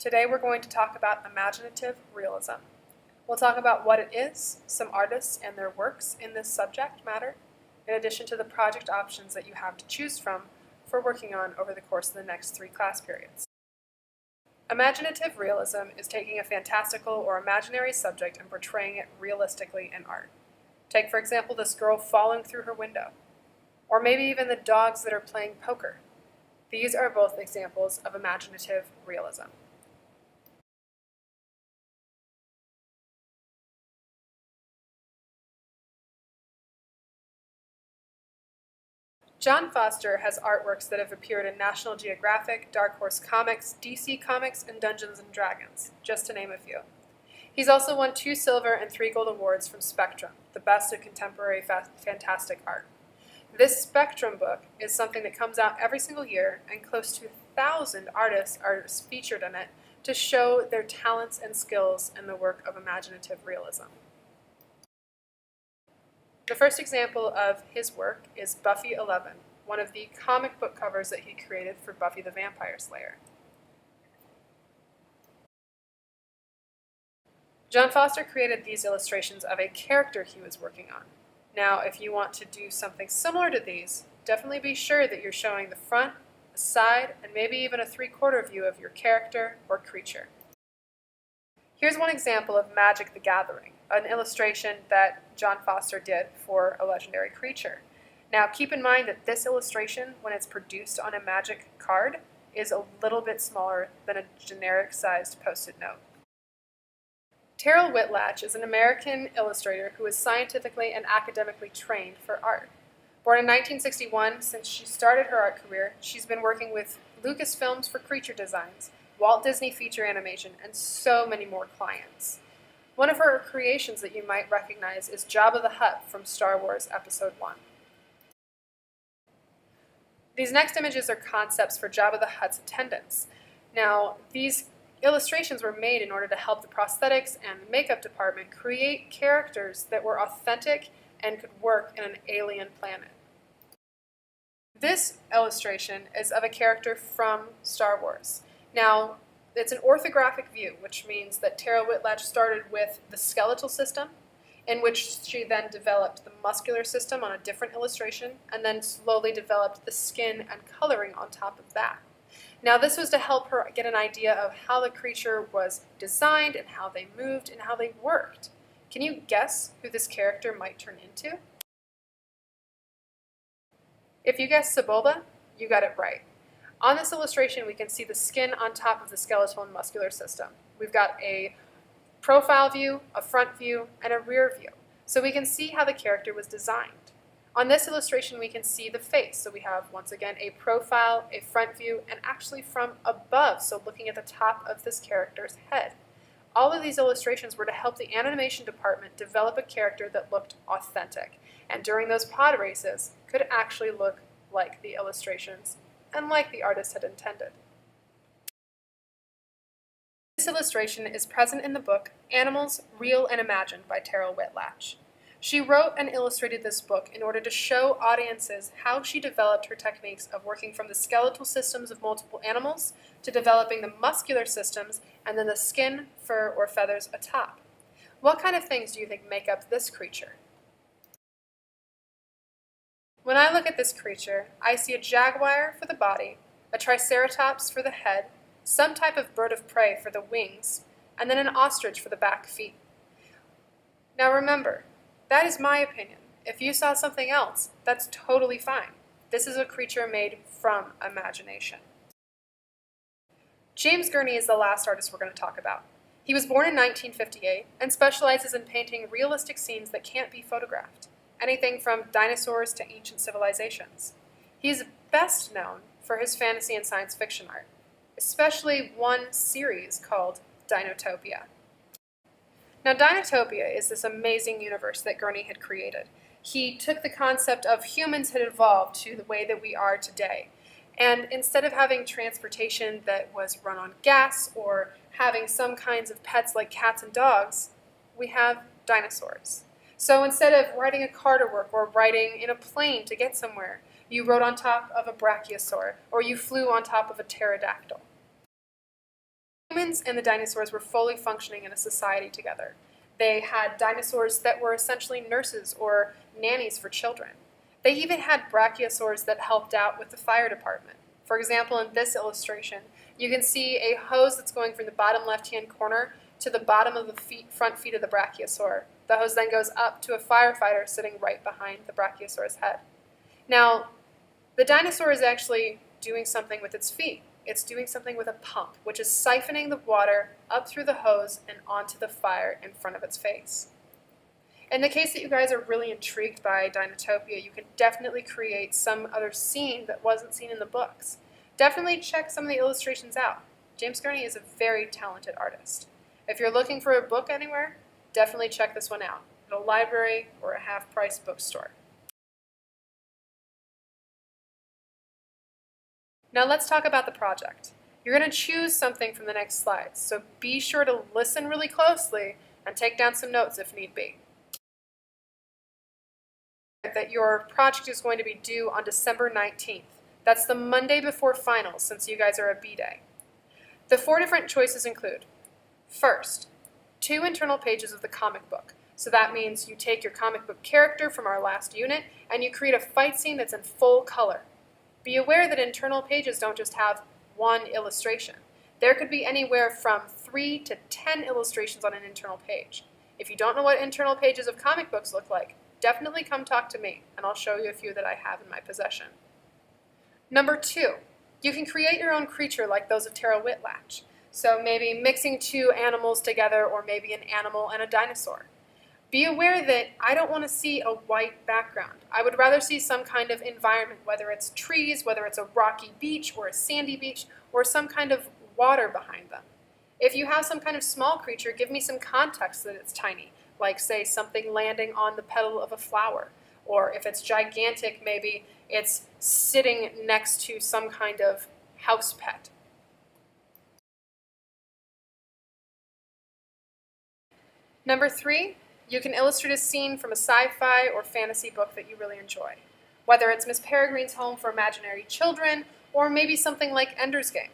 Today we're going to talk about imaginative realism. We'll talk about what it is, some artists and their works in this subject matter, in addition to the project options that you have to choose from for working on over the course of the next 3 class periods. Imaginative realism is taking a fantastical or imaginary subject and portraying it realistically in art. Take, for example, this girl falling through her window, or maybe even the dogs that are playing poker. These are both examples of imaginative realism. John Foster has artworks that have appeared in National Geographic, Dark Horse Comics, DC Comics, and Dungeons & Dragons, just to name a few. He's also won 2 silver and 3 gold awards from Spectrum, the best of contemporary fantastic art. This Spectrum book is something that comes out every single year, and close to 1,000 artists are featured in it to show their talents and skills in the work of imaginative realism. The first example of his work is Buffy 11, one of the comic book covers that he created for Buffy the Vampire Slayer. John Foster created these illustrations of a character he was working on. Now, if you want to do something similar to these, definitely be sure that you're showing the front, the side, and maybe even a 3/4 view of your character or creature. Here's one example of Magic the Gathering, an illustration that John Foster did for a legendary creature. Now keep in mind that this illustration, when it's produced on a Magic card, is a little bit smaller than a generic sized post-it note. Terrell Whitlatch is an American illustrator who is scientifically and academically trained for art. Born in 1961, since she started her art career, she's been working with Lucasfilms for creature designs, Walt Disney feature animation, and so many more clients. One of her creations that you might recognize is Jabba the Hutt from Star Wars Episode 1. These next images are concepts for Jabba the Hutt's attendants. Now, these illustrations were made in order to help the prosthetics and makeup department create characters that were authentic and could work in an alien planet. This illustration is of a character from Star Wars. Now, it's an orthographic view, which means that Terrell Whitlatch started with the skeletal system, in which she then developed the muscular system on a different illustration, and then slowly developed the skin and coloring on top of that. Now, this was to help her get an idea of how the creature was designed and how they moved and how they worked. Can you guess who this character might turn into? If you guessed Sebulba, you got it right. On this illustration, we can see the skin on top of the skeletal and muscular system. We've got a profile view, a front view, and a rear view. So we can see how the character was designed. On this illustration, we can see the face. So we have, once again, a profile, a front view, and actually from above, so looking at the top of this character's head. All of these illustrations were to help the animation department develop a character that looked authentic, and during those pod races, could actually look like the illustrations and like the artist had intended. This illustration is present in the book Animals, Real and Imagined by Terrell Whitlatch. She wrote and illustrated this book in order to show audiences how she developed her techniques of working from the skeletal systems of multiple animals to developing the muscular systems and then the skin, fur, or feathers atop. What kind of things do you think make up this creature? When I look at this creature, I see a jaguar for the body, a triceratops for the head, some type of bird of prey for the wings, and then an ostrich for the back feet. Now remember, that is my opinion. If you saw something else, that's totally fine. This is a creature made from imagination. James Gurney is the last artist we're going to talk about. He was born in 1958 and specializes in painting realistic scenes that can't be photographed. Anything from dinosaurs to ancient civilizations. He is best known for his fantasy and science fiction art, especially one series called Dinotopia. Now, Dinotopia is this amazing universe that Gurney had created. He took the concept of humans had evolved to the way that we are today. And instead of having transportation that was run on gas or having some kinds of pets like cats and dogs, we have dinosaurs. So instead of riding a car to work or riding in a plane to get somewhere, you rode on top of a brachiosaur or you flew on top of a pterodactyl. Humans humans and the dinosaurs were fully functioning in a society together. They had dinosaurs that were essentially nurses or nannies for children. They even had brachiosaurs that helped out with the fire department. For example, in this illustration, you can see a hose that's going from the bottom left-hand corner to the bottom of the front feet of the brachiosaur. The hose then goes up to a firefighter sitting right behind the brachiosaur's head. Now, the dinosaur is actually doing something with its feet. It's doing something with a pump, which is siphoning the water up through the hose and onto the fire in front of its face. In the case that you guys are really intrigued by Dinotopia, you can definitely create some other scene that wasn't seen in the books. Definitely check some of the illustrations out. James Gurney is a very talented artist. If you're looking for a book anywhere, definitely check this one out at a library or a half-price bookstore. Now let's talk about the project. You're going to choose something from the next slides, so be sure to listen really closely and take down some notes if need be. That your project is going to be due on December 19th. That's the Monday before finals, since you guys are a B-Day. The 4 different choices include, first, 2 internal pages of the comic book. So that means you take your comic book character from our last unit and you create a fight scene that's in full color. Be aware that internal pages don't just have 1 illustration. There could be anywhere from 3 to 10 illustrations on an internal page. If you don't know what internal pages of comic books look like, definitely come talk to me, and I'll show you a few that I have in my possession. Number 2, you can create your own creature like those of Tara Whitlatch. So maybe mixing 2 animals together, or maybe an animal and a dinosaur. Be aware that I don't want to see a white background. I would rather see some kind of environment, whether it's trees, whether it's a rocky beach or a sandy beach, or some kind of water behind them. If you have some kind of small creature, give me some context that it's tiny, like say something landing on the petal of a flower. Or if it's gigantic, maybe it's sitting next to some kind of house pet. Number 3, you can illustrate a scene from a sci-fi or fantasy book that you really enjoy. Whether it's Miss Peregrine's Home for Imaginary Children, or maybe something like Ender's Game.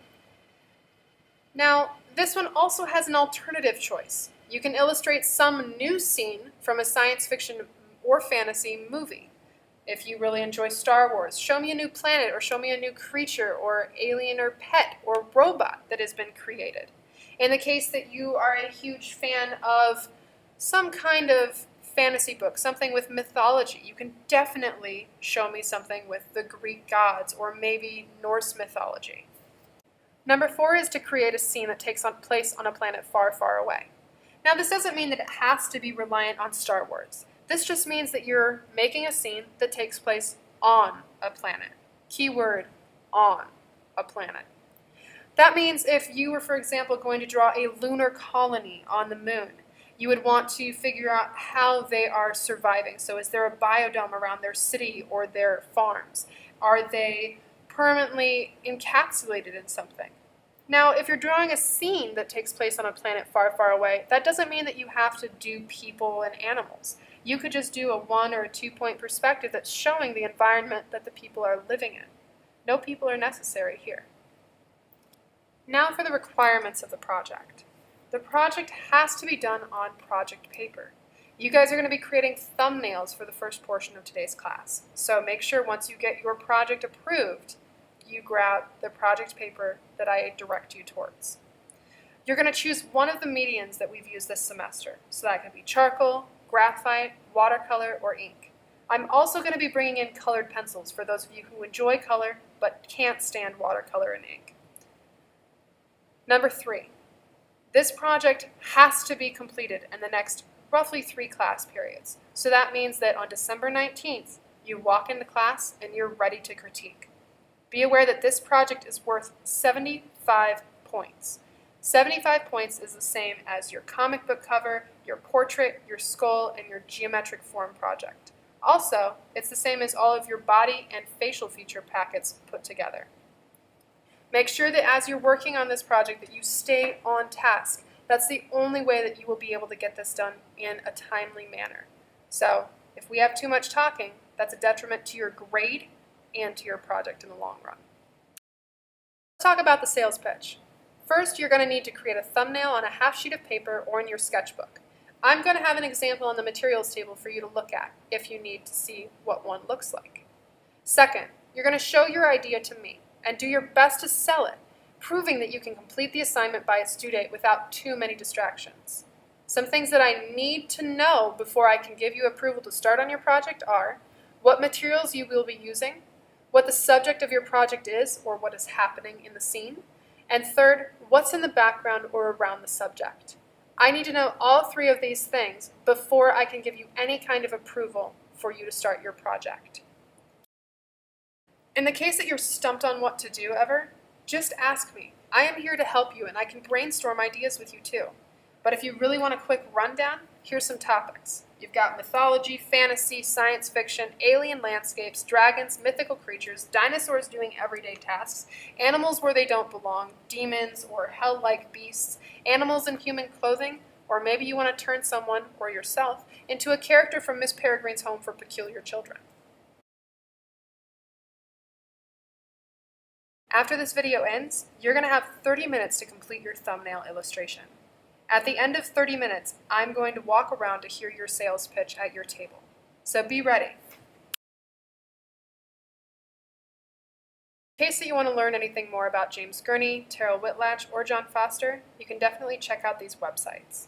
Now, this one also has an alternative choice. You can illustrate some new scene from a science fiction or fantasy movie. If you really enjoy Star Wars, show me a new planet, or show me a new creature, or alien or pet, or robot that has been created. In the case that you are a huge fan of some kind of fantasy book, something with mythology, you can definitely show me something with the Greek gods, or maybe Norse mythology. Number 4 is to create a scene that takes place on a planet far, far away. Now, this doesn't mean that it has to be reliant on Star Wars. This just means that you're making a scene that takes place on a planet. Keyword, on a planet. That means if you were, for example, going to draw a lunar colony on the moon, you would want to figure out how they are surviving. So is there a biodome around their city or their farms? Are they permanently encapsulated in something? Now, if you're drawing a scene that takes place on a planet far, far away, that doesn't mean that you have to do people and animals. You could just do a 1 or a 2-point perspective that's showing the environment that the people are living in. No people are necessary here. Now for the requirements of the project. The project has to be done on project paper. You guys are going to be creating thumbnails for the first portion of today's class. So make sure once you get your project approved, you grab the project paper that I direct you towards. You're going to choose one of the mediums that we've used this semester. So that could be charcoal, graphite, watercolor, or ink. I'm also going to be bringing in colored pencils for those of you who enjoy color but can't stand watercolor and ink. Number 3. This project has to be completed in the next roughly 3 class periods. So that means that on December 19th, you walk into class and you're ready to critique. Be aware that this project is worth 75 points. 75 points is the same as your comic book cover, your portrait, your skull, and your geometric form project. Also, it's the same as all of your body and facial feature packets put together. Make sure that as you're working on this project that you stay on task. That's the only way that you will be able to get this done in a timely manner. So if we have too much talking, that's a detriment to your grade and to your project in the long run. Let's talk about the sales pitch. First, you're going to need to create a thumbnail on a half sheet of paper or in your sketchbook. I'm going to have an example on the materials table for you to look at if you need to see what one looks like. Second, you're going to show your idea to me and do your best to sell it, proving that you can complete the assignment by its due date without too many distractions. Some things that I need to know before I can give you approval to start on your project are what materials you will be using, what the subject of your project is or what is happening in the scene, and third, what's in the background or around the subject. I need to know all three of these things before I can give you any kind of approval for you to start your project. In the case that you're stumped on what to do ever, just ask me. I am here to help you and I can brainstorm ideas with you too. But if you really want a quick rundown, here's some topics. You've got mythology, fantasy, science fiction, alien landscapes, dragons, mythical creatures, dinosaurs doing everyday tasks, animals where they don't belong, demons or hell-like beasts, animals in human clothing, or maybe you want to turn someone, or yourself, into a character from Miss Peregrine's Home for Peculiar Children. After this video ends, you're going to have 30 minutes to complete your thumbnail illustration. At the end of 30 minutes, I'm going to walk around to hear your sales pitch at your table. So be ready. In case that you want to learn anything more about James Gurney, Terrell Whitlatch, or John Foster, you can definitely check out these websites.